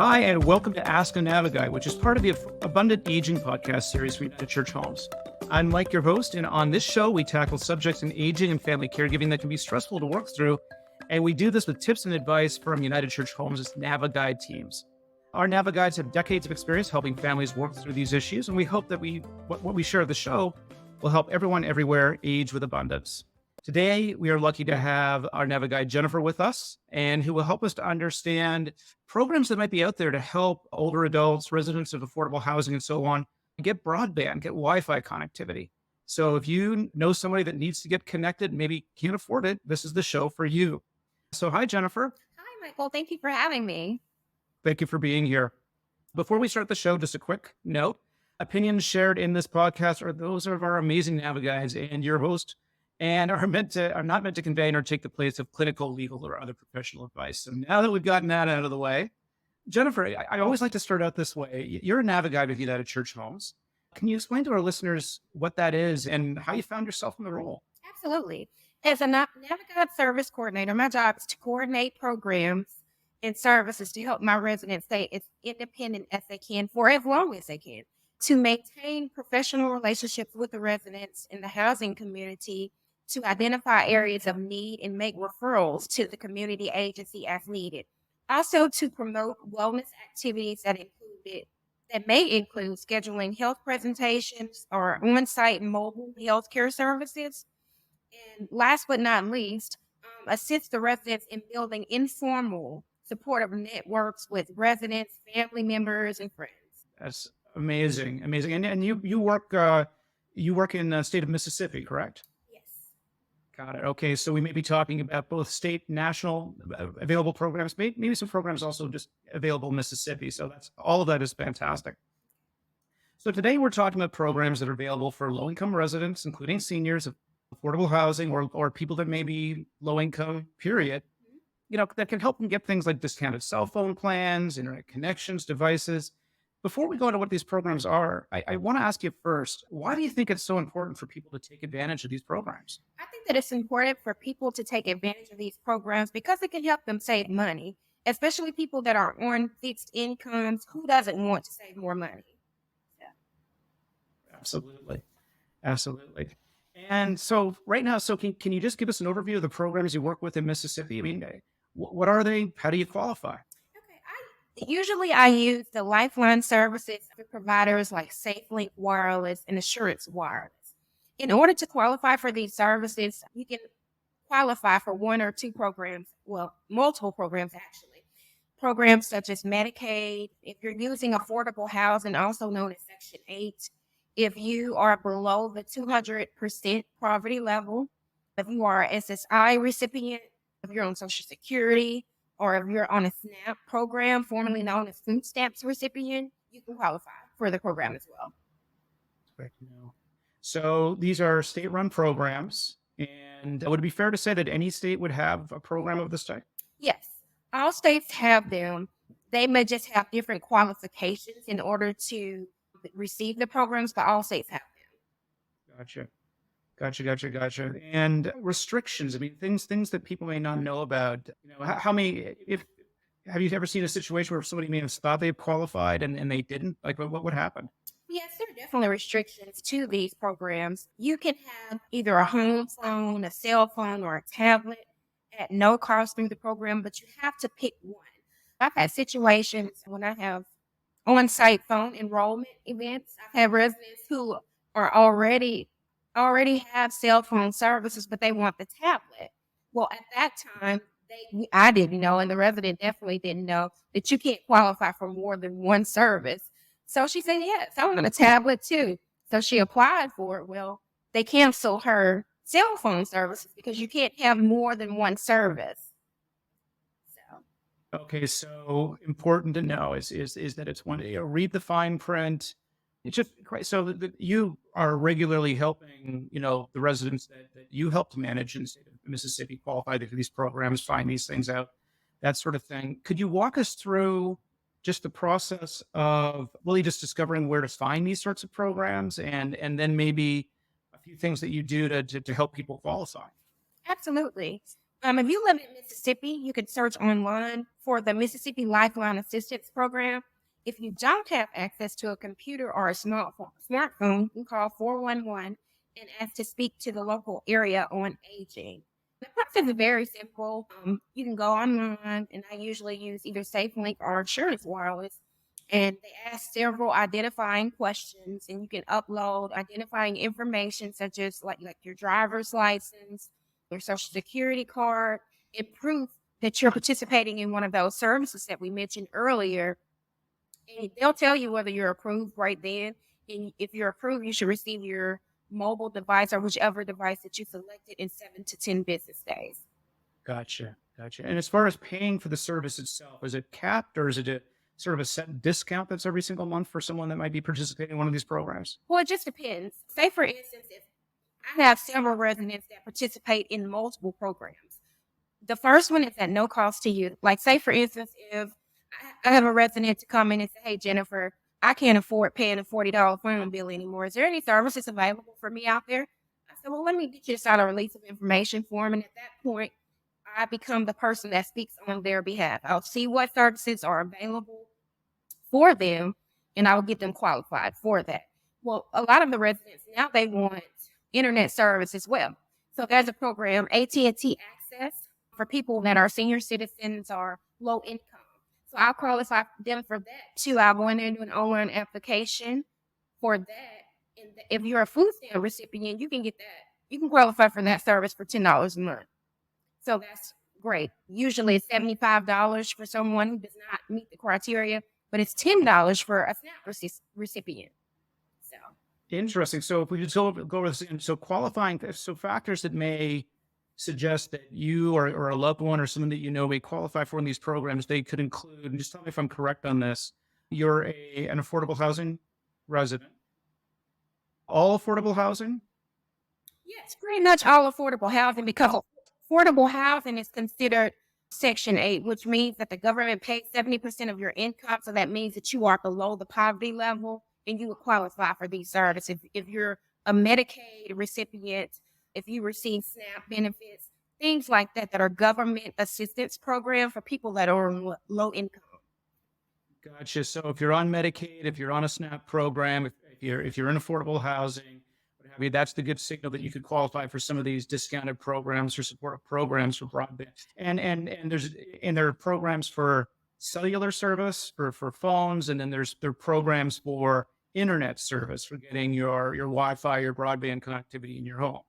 Hi, and welcome to Ask a NaviGuide, which is part of the Abundant Aging podcast series from United Church Homes. I'm Mike, your host, and on this show, we tackle subjects in aging and family caregiving that can be stressful to work through, and we do this with tips and advice from United Church Homes' NaviGuide teams. Our NaviGuides have decades of experience helping families work through these issues, and we hope that what we share at the show will help everyone everywhere age with abundance. Today, we are lucky to have our NaviGuide Jennifer with us, and who will help us to understand programs that might be out there to help older adults, residents of affordable housing, and so on, get broadband, get Wi-Fi connectivity. So if you know somebody that needs to get connected, maybe can't afford it, this is the show for you. So hi, Jennifer. Hi, Michael. Thank you for having me. Thank you for being here. Before we start the show, just a quick note. Opinions shared in this podcast are those of our amazing NaviGuides and your host, and are not meant to convey nor take the place of clinical, legal, or other professional advice. So now that we've gotten that out of the way, Jennifer, I always like to start out this way. You're a NaviGuide with United Church Homes. Can you explain to our listeners what that is and how you found yourself in the role? Absolutely. As a NaviGuide service coordinator, my job is to coordinate programs and services to help my residents stay as independent as they can for as long as they can, to maintain professional relationships with the residents in the housing community, to identify areas of need and make referrals to the community agency as needed. Also to promote wellness activities that may include scheduling health presentations or on-site mobile healthcare services. And last but not least, assist the residents in building informal supportive networks with residents, family members, and friends. That's amazing. And you work in the state of Mississippi, correct? Got it. Okay, so we may be talking about both state, national available programs, maybe some programs also just available in Mississippi. So all of that is fantastic. So today we're talking about programs that are available for low-income residents, including seniors of affordable housing or people that may be low-income, period, that can help them get things like discounted cell phone plans, internet connections, devices. Before we go into what these programs are, I want to ask you first, why do you think it's so important for people to take advantage of these programs? I think that it's important for people to take advantage of these programs because it can help them save money, especially people that are on fixed incomes. Who doesn't want to save more money? Yeah. Absolutely. And so right now, can you just give us an overview of the programs you work with in Mississippi? I mean, what are they? How do you qualify? Usually I use the Lifeline services for providers like SafeLink Wireless and Assurance Wireless. In order to qualify for these services, you can qualify for one or two programs, well, multiple programs actually. Programs such as Medicaid, if you're using affordable housing, also known as Section 8, if you are below the 200% poverty level, if you are an SSI recipient, if you're on Social Security, or if you're on a SNAP program, formerly known as food stamps recipient, you can qualify for the program as well. So these are state-run programs, and would it be fair to say that any state would have a program of this type? Yes, all states have them. They may just have different qualifications in order to receive the programs, but all states have them. Gotcha. And restrictions, I mean, things that people may not know about, how many, have you ever seen a situation where somebody may have thought they qualified and they didn't? Like, what would happen? Yes, there are definitely restrictions to these programs. You can have either a home phone, a cell phone, or a tablet at no cost through the program, but you have to pick one. I've had situations when I have on-site phone enrollment events. I've had residents who are already have cell phone services, but they want the tablet. Well, at that time, I didn't know, and the resident definitely didn't know that you can't qualify for more than one service. So she said, yes, I want a tablet too. So she applied for it. Well, they canceled her cell phone services because you can't have more than one service. Okay, so important to know is that it's one, read the fine print. It's just so that you are regularly helping, the residents that you help to manage in the state of Mississippi qualify for these programs, find these things out, that sort of thing. Could you walk us through just the process of really just discovering where to find these sorts of programs and then maybe a few things that you do to help people qualify? Absolutely. If you live in Mississippi, you can search online for the Mississippi Lifeline Assistance Program. If you don't have access to a computer or a smartphone, you can call 411 and ask to speak to the local area on aging. The process is very simple. You can go online, and I usually use either SafeLink or Insurance Wireless, and they ask several identifying questions, and you can upload identifying information such as like your driver's license, your social security card, and proof that you're participating in one of those services that we mentioned earlier. And they'll tell you whether you're approved right then. And if you're approved, you should receive your mobile device or whichever device that you selected in 7 to 10 business days. Gotcha. And as far as paying for the service itself, is it capped or is it a sort of a set discount that's every single month for someone that might be participating in one of these programs? Well, it just depends. Say, for instance, if I have several residents that participate in multiple programs. The first one is at no cost to you. Like, say, for instance, if I have a resident to come in and say, hey, Jennifer, I can't afford paying a $40 phone bill anymore. Is there any services available for me out there? I said, well, let me get you to sign a release of information form. And at that point, I become the person that speaks on their behalf. I'll see what services are available for them, and I will get them qualified for that. Well, a lot of the residents now, they want internet service as well. So there's a program, AT&T Access, for people that are senior citizens or low income. So I'll qualify them for that too. I'll go in there and do an online application for that. And if you're a food stamp recipient, you can get that. You can qualify for that service for $10 a month. So that's great. Usually it's $75 for someone who does not meet the criteria, but it's $10 for a SNAP recipient. So interesting. So if we just go over this, so qualifying, so factors that may suggest that you or a loved one or someone that you know may qualify for one of these programs, they could include, and just tell me if I'm correct on this, you're an affordable housing resident. All affordable housing? Yes, pretty much all affordable housing, because affordable housing is considered Section 8, which means that the government pays 70% of your income. So that means that you are below the poverty level and you would qualify for these services. If you're a Medicaid recipient, if you receive SNAP benefits, things like that, that are government assistance programs for people that are on low income. Gotcha. So if you're on Medicaid, if you're on a SNAP program, if you're in affordable housing, what have you, that's the good signal that you could qualify for some of these discounted programs or support programs for broadband. And there are programs for cellular service for phones, and then there are programs for internet service for getting your Wi-Fi, your broadband connectivity in your home.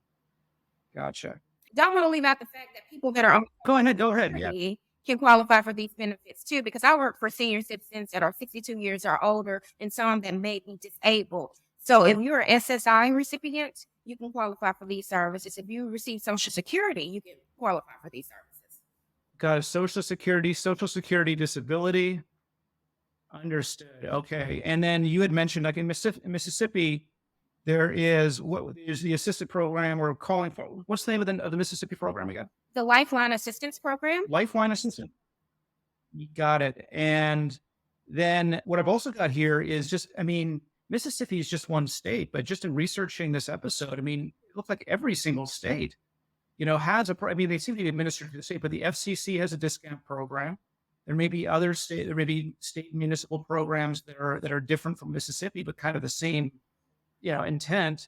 Gotcha. Don't want to leave out the fact that people that are on Go ahead. Yeah. Can qualify for these benefits too, because I work for senior citizens that are 62 years or older and some that may be disabled. So if you're an SSI recipient, you can qualify for these services. If you receive Social Security, you can qualify for these services. Got a Social Security disability. Understood. Okay. And then you had mentioned, like in Mississippi, there is the assistant program we're calling for. What's the name of the Mississippi program again? The Lifeline Assistance Program. Lifeline Assistance. You got it. And then what I've also got here is Mississippi is just one state, but just in researching this episode, it looks like every single state, has they seem to be administered to the state, but the FCC has a discount program. There may be state municipal programs that are different from Mississippi, but kind of the same, intent.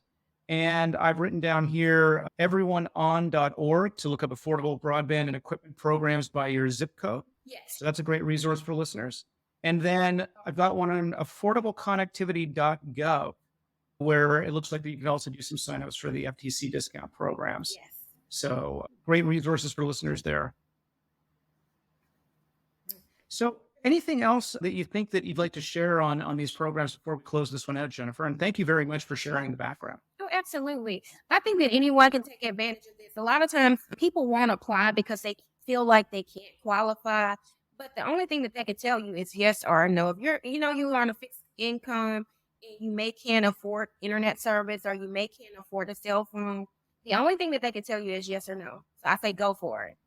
And I've written down here, everyoneon.org to look up affordable broadband and equipment programs by your zip code. Yes. So that's a great resource for listeners. And then I've got one on affordableconnectivity.gov, where it looks like you can also do some signups for the FTC discount programs. Yes. So great resources for listeners there. So anything else that you think that you'd like to share on these programs before we close this one out, Jennifer? And thank you very much for sharing the background. Oh, absolutely. I think that anyone can take advantage of this. A lot of times people won't apply because they feel like they can't qualify. But the only thing that they can tell you is yes or no. If you're on a fixed income and you can't afford internet service, or you can't afford a cell phone, the only thing that they can tell you is yes or no. So I say go for it.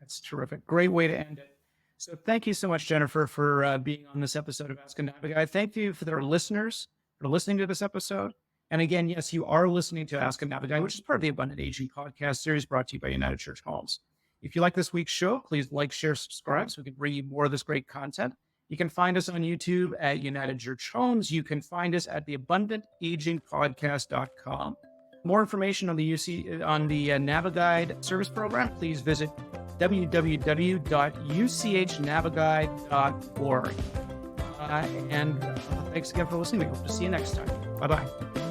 That's terrific. Great way to end it. So thank you so much, Jennifer, for being on this episode of Ask a NaviGuide. Thank you for our listeners for listening to this episode. And again, yes, you are listening to Ask a NaviGuide, which is part of the Abundant Aging podcast series brought to you by United Church Homes. If you like this week's show, please like, share, subscribe so we can bring you more of this great content. You can find us on YouTube at United Church Homes. You can find us at theabundantagingpodcast.com. More information on the NaviGuide service program, please visit www.uchnaviguide.org. And thanks again for listening. We hope to see you next time. Bye-bye.